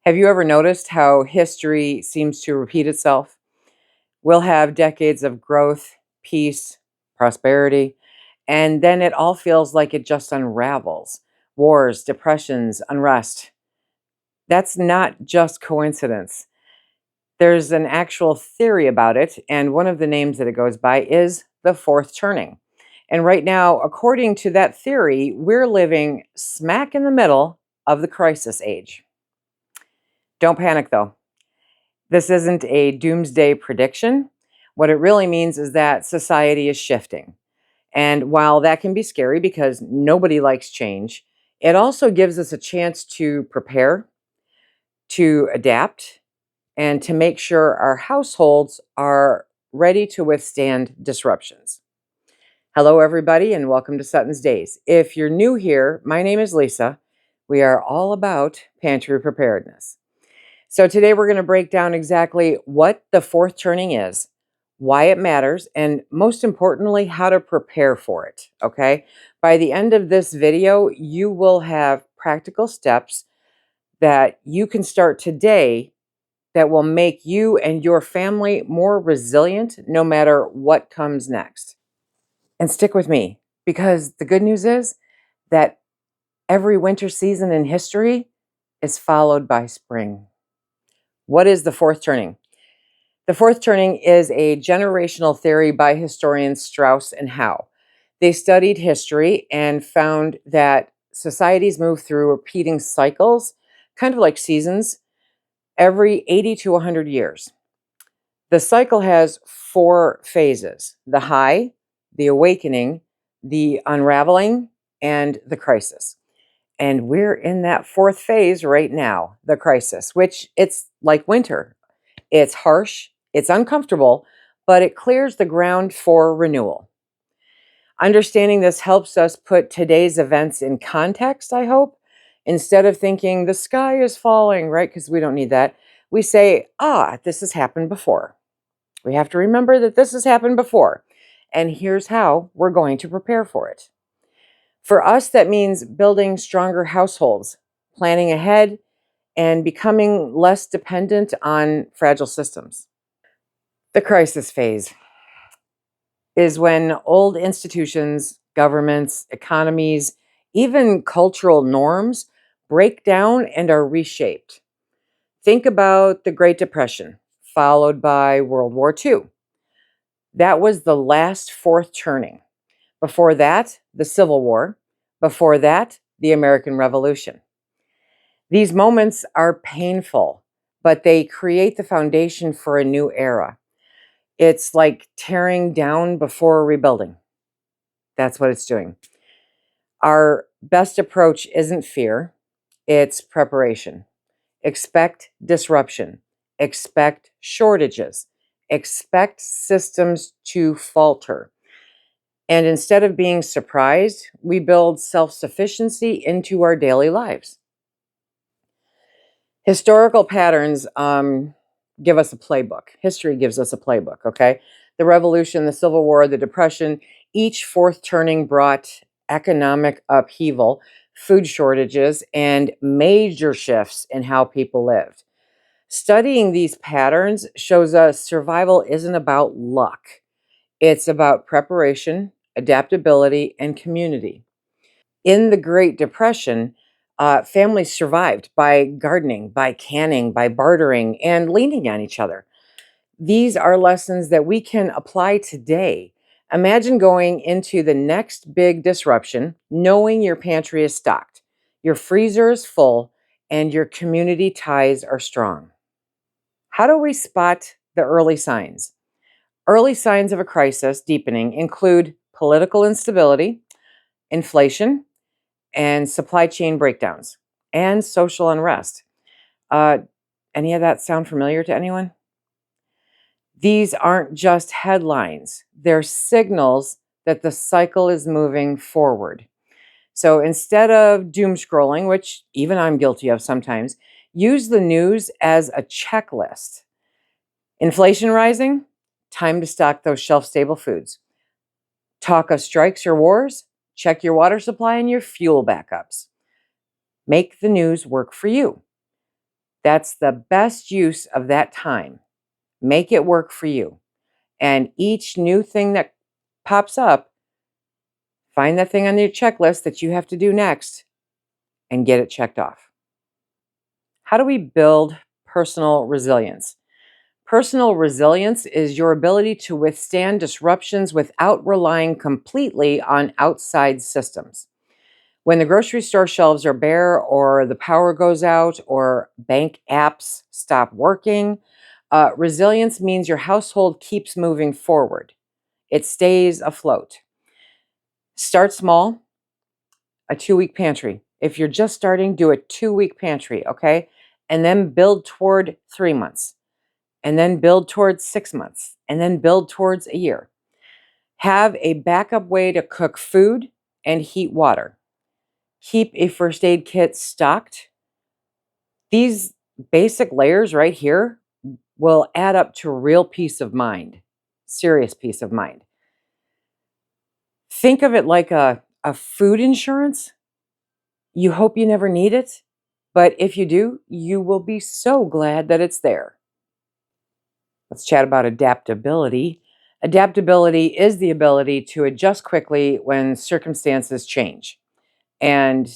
Have you ever noticed how history seems to repeat itself? We'll have decades of growth, peace, prosperity, and then it all feels like it just unravels. Wars, depressions, unrest. That's not just coincidence. There's an actual theory about it, and one of the names that it goes by is the fourth turning. And right now, according to that theory, we're living smack in the middle of the crisis age. Don't panic though. This isn't a doomsday prediction. What it really means is that society is shifting. And while that can be scary because nobody likes change, it also gives us a chance to prepare, to adapt, and to make sure our households are ready to withstand disruptions. Hello, everybody, and welcome to Sutton's Days. If you're new here, my name is Lisa. We are all about pantry preparedness. So today we're going to break down exactly what the fourth turning is, why it matters, and most importantly, how to prepare for it. Okay. By the end of this video, you will have practical steps that you can start today that will make you and your family more resilient no matter what comes next. And stick with me because the good news is that every winter season in history is followed by spring. What is the fourth turning? The fourth turning is a generational theory by historians Strauss and Howe. They studied history and found that societies move through repeating cycles, kind of like seasons, every 80 to 100 years. The cycle has four phases: the high, the awakening, the unraveling, and the crisis. And we're in that fourth phase right now, the crisis, which it's like winter. It's harsh, it's uncomfortable, but it clears the ground for renewal. Understanding this helps us put today's events in context, I hope. Instead of thinking the sky is falling, right? Because we don't need that. We say, this has happened before. We have to remember that this has happened before. And here's how we're going to prepare for it. For us, that means building stronger households, planning ahead, and becoming less dependent on fragile systems. The crisis phase is when old institutions, governments, economies, even cultural norms break down and are reshaped. Think about the Great Depression, followed by World War II. That was the last fourth turning. Before that, the Civil War. Before that, the American Revolution. These moments are painful, but they create the foundation for a new era. It's like tearing down before rebuilding. That's what it's doing. Our best approach isn't fear, it's preparation. Expect disruption, expect shortages, expect systems to falter. And instead of being surprised, we build self sufficiency into our daily lives. Historical patterns give us a playbook. History gives us a playbook, okay? The Revolution, the Civil War, the Depression, each fourth turning brought economic upheaval, food shortages, and major shifts in how people lived. Studying these patterns shows us survival isn't about luck, it's about preparation, adaptability, and community. In the Great Depression, families survived by gardening, by canning, by bartering, and leaning on each other. These are lessons that we can apply today. Imagine going into the next big disruption knowing your pantry is stocked, your freezer is full, and your community ties are strong. How do we spot the early signs? Early signs of a crisis deepening include political instability, inflation, and supply chain breakdowns and social unrest. Uh, any of that sound familiar to anyone? These aren't just headlines, they're signals that the cycle is moving forward. So instead of doom scrolling, which even I'm guilty of sometimes, use the news as a checklist. Inflation rising? Time to stock those shelf stable foods. Talk of strikes or wars? Check your water supply and your fuel backups. Make the news work for you. That's the best use of that time. Make it work for you. And each new thing that pops up, find that thing on your checklist that you have to do next and get it checked off. How do we build personal resilience? Personal resilience is your ability to withstand disruptions without relying completely on outside systems. When the grocery store shelves are bare, or the power goes out, or bank apps stop working, resilience means your household keeps moving forward. It stays afloat. Start small, a 2 week pantry. If you're just starting, do a 2 week pantry, okay? And then build toward 3 months, and then build towards 6 months, and then build towards a year. Have a backup way to cook food and heat water. Keep a first aid kit stocked. These basic layers right here will add up to real peace of mind, serious peace of mind. Think of it like a food insurance. You hope you never need it, but if you do, you will be so glad that it's there. Let's chat about adaptability. Adaptability is the ability to adjust quickly when circumstances change. And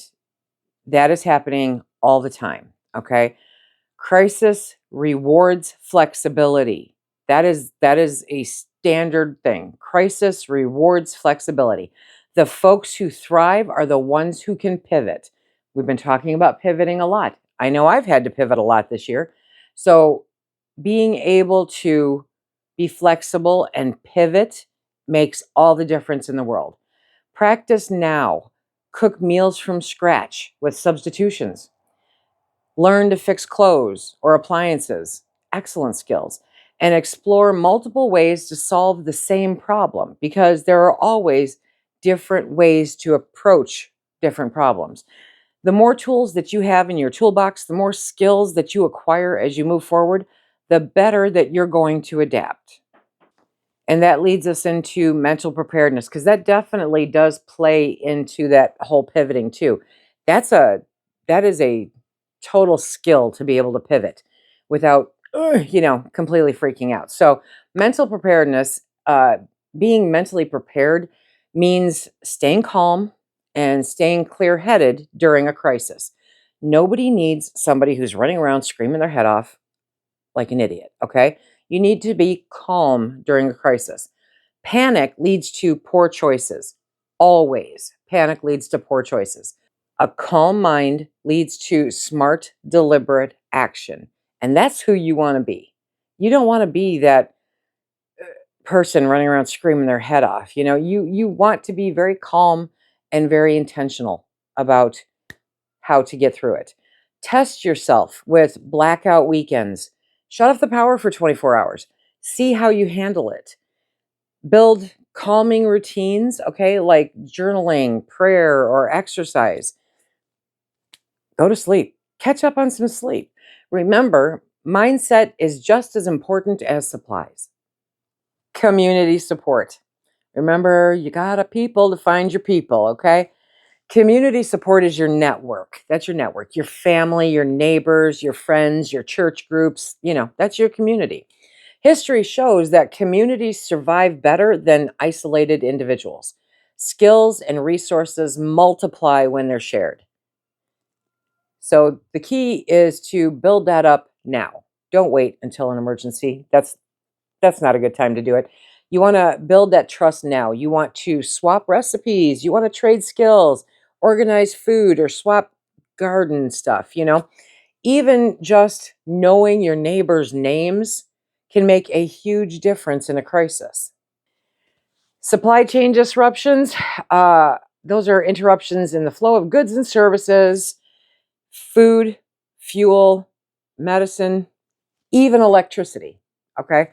that is happening all the time. Okay. Crisis rewards flexibility. That is a standard thing. Crisis rewards flexibility. The folks who thrive are the ones who can pivot. We've been talking about pivoting a lot. I know I've had to pivot a lot this year. So being able to be flexible and pivot makes all the difference in the world. Practice now. Cook meals from scratch with substitutions. Learn to fix clothes or appliances, excellent skills, and explore multiple ways to solve the same problem, because there are always different ways to approach different problems. The more tools that you have in your toolbox, the more skills that you acquire as you move forward, the better that you're going to adapt. And that leads us into mental preparedness, because that definitely does play into that whole pivoting too. That's a that is a total skill to be able to pivot without completely freaking out. So mental preparedness, being mentally prepared, means staying calm and staying clear-headed during a crisis. Nobody needs somebody who's running around screaming their head off like an idiot, okay? You need to be calm during a crisis. Panic leads to poor choices. Always. Panic leads to poor choices. A calm mind leads to smart, deliberate action. And that's who you want to be. You don't want to be that person running around screaming their head off. You want to be very calm and very intentional about how to get through it. Test yourself with blackout weekends. Shut off the power for 24 hours. See how you handle it. Build calming routines, okay, like journaling, prayer, or exercise. Go to sleep. Catch up on some sleep. Remember, mindset is just as important as supplies. Community support. Remember, you got people to find your people, okay? Community support is your network. That's your network. Your family, your neighbors, your friends, your church groups, that's your community. History shows that communities survive better than isolated individuals. Skills and resources multiply when they're shared. So the key is to build that up now. Don't wait until an emergency. That's not a good time to do it. You want to build that trust now. You want to swap recipes. You want to trade skills, organize food, or swap garden stuff. Even just knowing your neighbors' names can make a huge difference in a crisis. Supply chain disruptions, those are interruptions in the flow of goods and services, food, fuel, medicine, even electricity. Okay.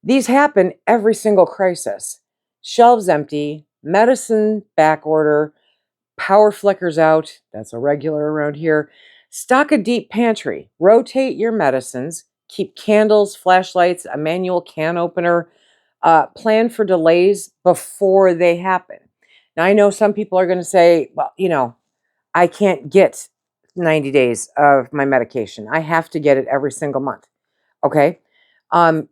These happen every single crisis. Shelves empty, medicine back order, power flickers out. That's a regular around here. Stock a deep pantry. Rotate your medicines. Keep candles, flashlights, a manual can opener. Plan for delays before they happen. Now, I know some people are going to say, well, I can't get 90 days of my medication. I have to get it every single month. Okay. Um,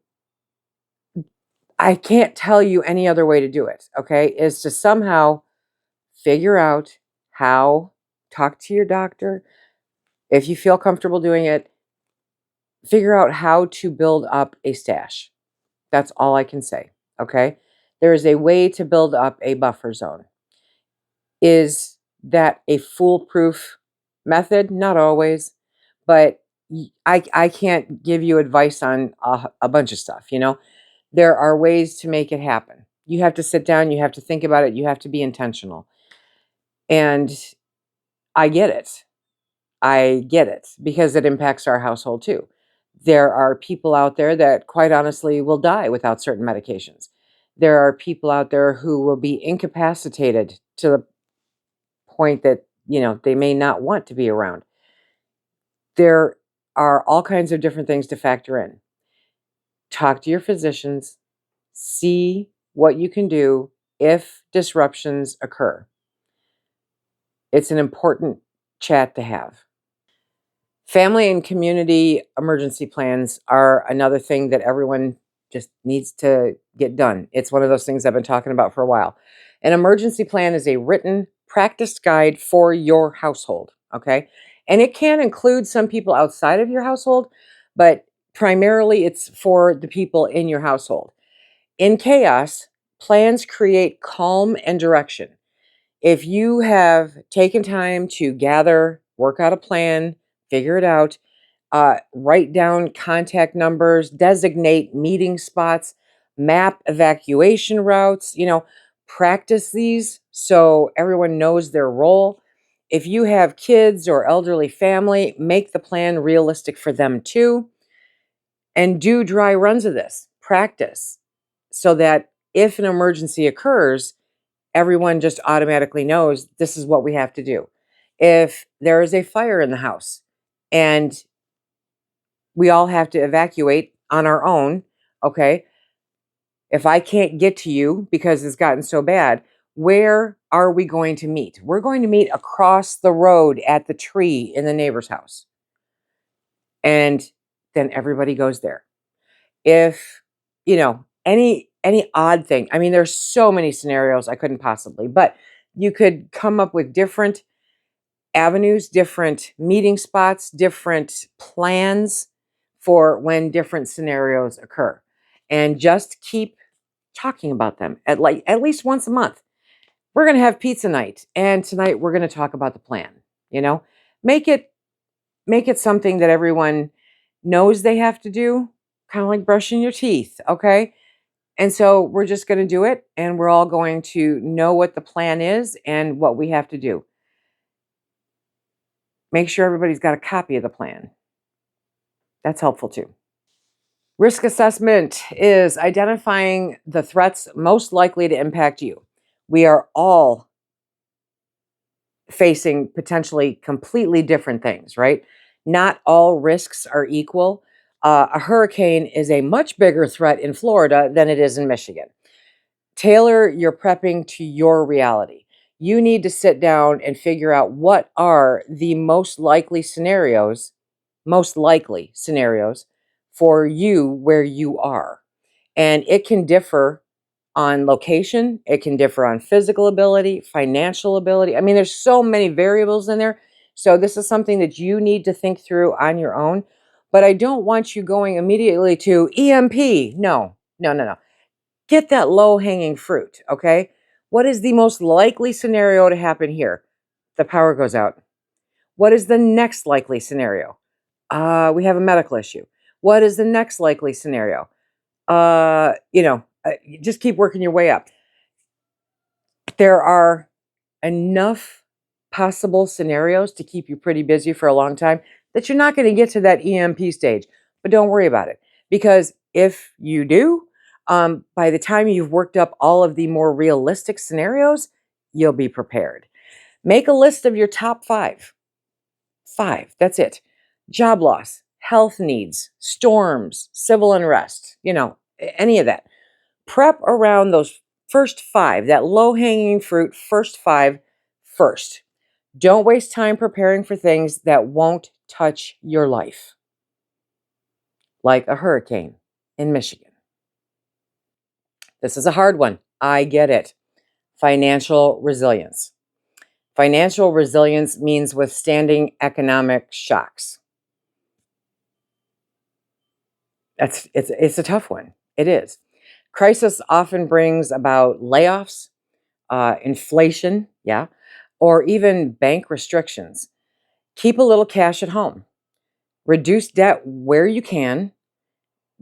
I can't tell you any other way to do it. Okay. Is to somehow figure out how, talk to your doctor. If you feel comfortable doing it, figure out how to build up a stash. That's all I can say. Okay. There is a way to build up a buffer zone. Is that a foolproof method? Not always, but I can't give you advice on a bunch of stuff. There are ways to make it happen. You have to sit down, you have to think about it, you have to be intentional. And I get it. I get it because it impacts our household too. There are people out there that quite honestly will die without certain medications. There are people out there who will be incapacitated to the point that, they may not want to be around. There are all kinds of different things to factor in. Talk to your physicians, see what you can do if disruptions occur. It's an important chat to have. Family and community emergency plans are another thing that everyone just needs to get done. It's one of those things I've been talking about for a while. An emergency plan is a written practice guide for your household, okay? And it can include some people outside of your household, but primarily it's for the people in your household. In chaos, plans create calm and direction. If you have taken time to gather, work out a plan, figure it out, write down contact numbers, designate meeting spots, map evacuation routes, practice these so everyone knows their role. If you have kids or elderly family, make the plan realistic for them too. And do dry runs of this. Practice so that if an emergency occurs, everyone just automatically knows this is what we have to do. If there is a fire in the house and we all have to evacuate on our own, okay? If I can't get to you because it's gotten so bad, where are we going to meet? We're going to meet across the road at the tree in the neighbor's house. And then everybody goes there. If, any odd thing, I mean, there's so many scenarios I couldn't possibly, but you could come up with different avenues, different meeting spots, different plans for when different scenarios occur. And just keep talking about them at least once a month. We're going to have pizza night and tonight we're going to talk about the plan, you know? Make it something that everyone knows they have to do, kind of like brushing your teeth, okay? And so we're just going to do it and we're all going to know what the plan is and what we have to do. Make sure everybody's got a copy of the plan. That's helpful too. Risk assessment is identifying the threats most likely to impact you. We are all facing potentially completely different things, right? Not all risks are equal. A hurricane is a much bigger threat in Florida than it is in Michigan. Tailor your prepping to your reality. You need to sit down and figure out what are the most likely scenarios for you where you are. And it can differ on location, it can differ on physical ability, financial ability. I mean, there's so many variables in there. So this is something that you need to think through on your own. But I don't want you going immediately to EMP. No, no, no, no. Get that low hanging fruit, okay? What is the most likely scenario to happen here? The power goes out. What is the next likely scenario? We have a medical issue. What is the next likely scenario? Just keep working your way up. There are enough possible scenarios to keep you pretty busy for a long time that you're not going to get to that EMP stage. But don't worry about it because if you do, by the time you've worked up all of the more realistic scenarios, you'll be prepared. Make a list of your top five. Five, that's it. Job loss, health needs, storms, civil unrest, any of that. Prep around those first five, that low hanging fruit, first five first. Don't waste time preparing for things that won't touch your life, like a hurricane in Michigan. This is a hard one. I get it. Financial resilience. Financial resilience means withstanding economic shocks. It's a tough one. It is. Crisis often brings about layoffs, inflation, yeah, or even bank restrictions. Keep a little cash at home. Reduce debt where you can.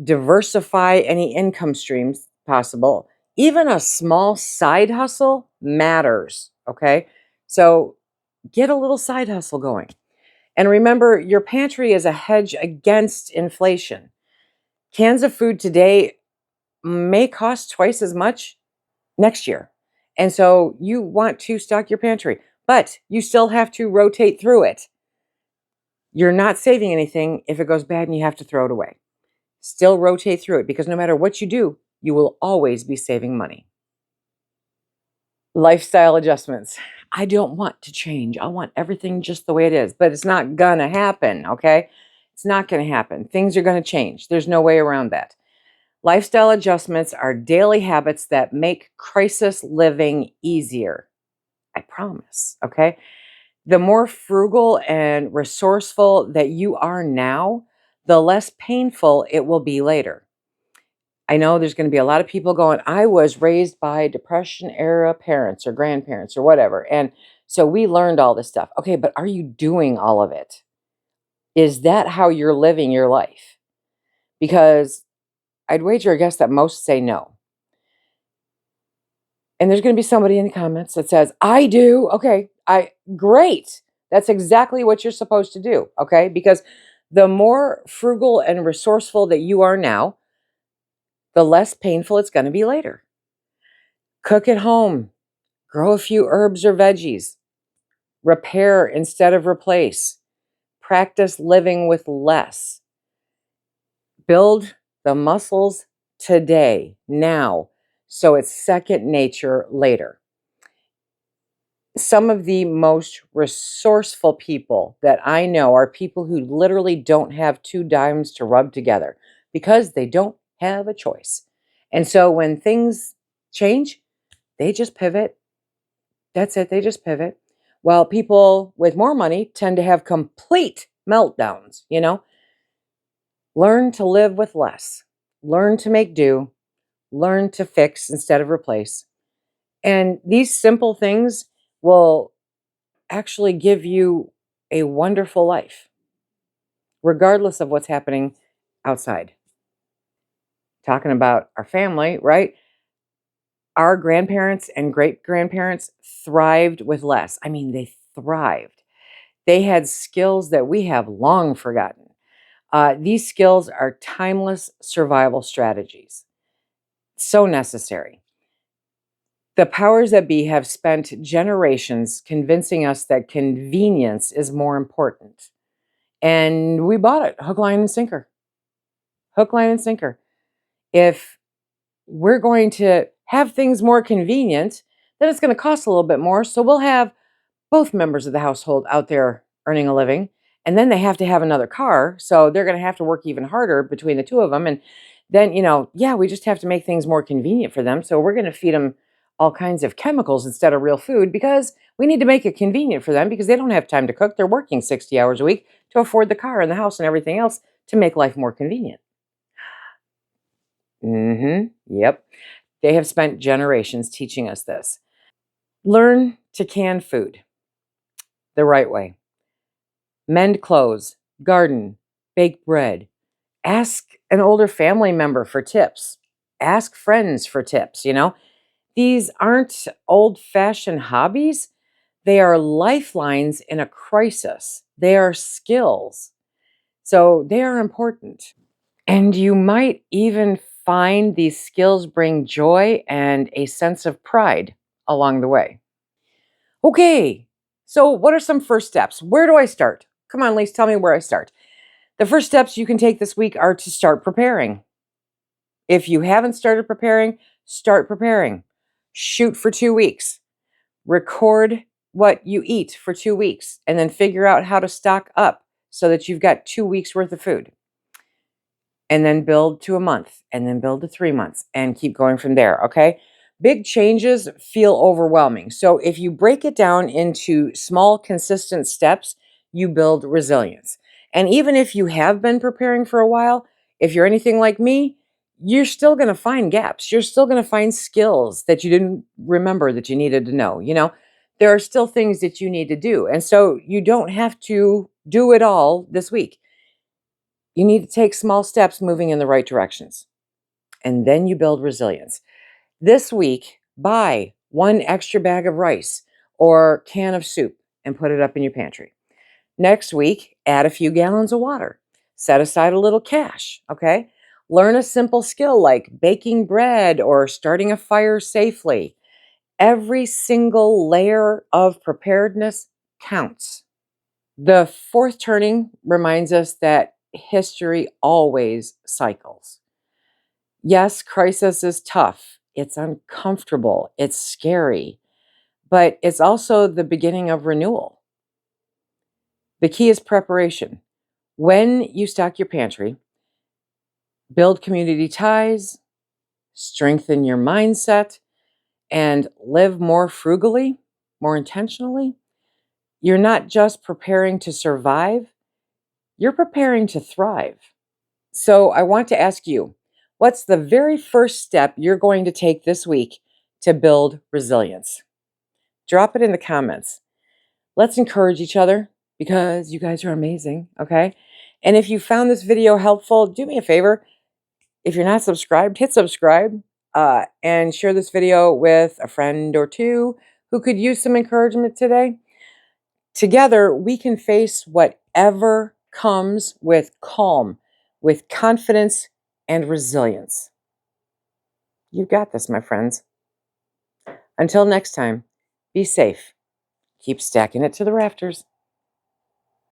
Diversify any income streams possible. Even a small side hustle matters. Okay. So get a little side hustle going. And remember, your pantry is a hedge against inflation. Cans of food today may cost twice as much next year. And so you want to stock your pantry, but you still have to rotate through it. You're not saving anything if it goes bad and you have to throw it away. Still rotate through it because no matter what you do, you will always be saving money. Lifestyle adjustments. I don't want to change. I want everything just the way it is, but it's not gonna happen, okay? It's not gonna happen. Things are gonna change. There's no way around that. Lifestyle adjustments are daily habits that make crisis living easier. I promise, okay? The more frugal and resourceful that you are now, the less painful it will be later. I know there's going to be a lot of people going, I was raised by Depression era parents or grandparents or whatever. And so we learned all this stuff. Okay, but are you doing all of it? Is that how you're living your life? Because I'd wager a guess that most say no. And there's going to be somebody in the comments that says, I do. Okay, great. That's exactly what you're supposed to do. Okay, because the more frugal and resourceful that you are now, the less painful it's going to be later. Cook at home, grow a few herbs or veggies, repair instead of replace, practice living with less, build the muscles today, now, so it's second nature later. Some of the most resourceful people that I know are people who literally don't have two dimes to rub together because they don't have a choice. And so when things change, they just pivot. That's it. They just pivot. While people with more money tend to have complete meltdowns, learn to live with less, learn to make do, learn to fix instead of replace. And these simple things will actually give you a wonderful life, regardless of what's happening outside. Talking about our family, right? Our grandparents and great grandparents thrived with less. I mean, they thrived. They had skills that we have long forgotten. These skills are timeless survival strategies. So necessary. The powers that be have spent generations convincing us that convenience is more important. And we bought it hook, line, and sinker. Hook, line, and sinker. If we're going to have things more convenient, then it's going to cost a little bit more. So we'll have both members of the household out there earning a living. And then they have to have another car. So they're going to have to work even harder between the two of them. And then, yeah, we just have to make things more convenient for them. So we're going to feed them all kinds of chemicals instead of real food because we need to make it convenient for them because they don't have time to cook. They're working 60 hours a week to afford the car and the house and everything else to make life more convenient. Yep. They have spent generations teaching us this. Learn to can food the right way. Mend clothes, garden, bake bread. Ask an older family member for tips. Ask friends for tips, These aren't old-fashioned hobbies. They are lifelines in a crisis. They are skills. So they are important. And you might even find these skills bring joy and a sense of pride along the way. Okay, so what are some first steps? Where do I start? Come on, Lise, tell me where I start. The first steps you can take this week are to start preparing. If you haven't started preparing, start preparing. Shoot for 2 weeks. Record what you eat for 2 weeks and then figure out how to stock up so that you've got 2 weeks worth of food, and then build to a month, and then build to 3 months, and keep going from there. Okay. Big changes feel overwhelming. So if you break it down into small, consistent steps, you build resilience. And even if you have been preparing for a while, if you're anything like me, you're still going to find gaps. You're still going to find skills that you didn't remember that you needed to know. There are still things that you need to do. And so you don't have to do it all this week. You need to take small steps moving in the right directions. And then you build resilience. This week, buy one extra bag of rice or can of soup and put it up in your pantry. Next week, add a few gallons of water. Set aside a little cash, okay? Learn a simple skill like baking bread or starting a fire safely. Every single layer of preparedness counts. The fourth turning reminds us that history always cycles. Yes, crisis is tough. It's uncomfortable. It's scary, but it's also the beginning of renewal. The key is preparation. When you stock your pantry, build community ties, strengthen your mindset, and live more frugally, more intentionally, you're not just preparing to survive, you're preparing to thrive. So I want to ask you, what's the very first step you're going to take this week to build resilience? Drop it in the comments. Let's encourage each other because you guys are amazing, okay? And if you found this video helpful, do me a favor. If you're not subscribed, hit subscribe and share this video with a friend or two who could use some encouragement today. Together, we can face whatever comes with calm, with confidence, and resilience. You've got this, my friends. Until next time, be safe. Keep stacking it to the rafters.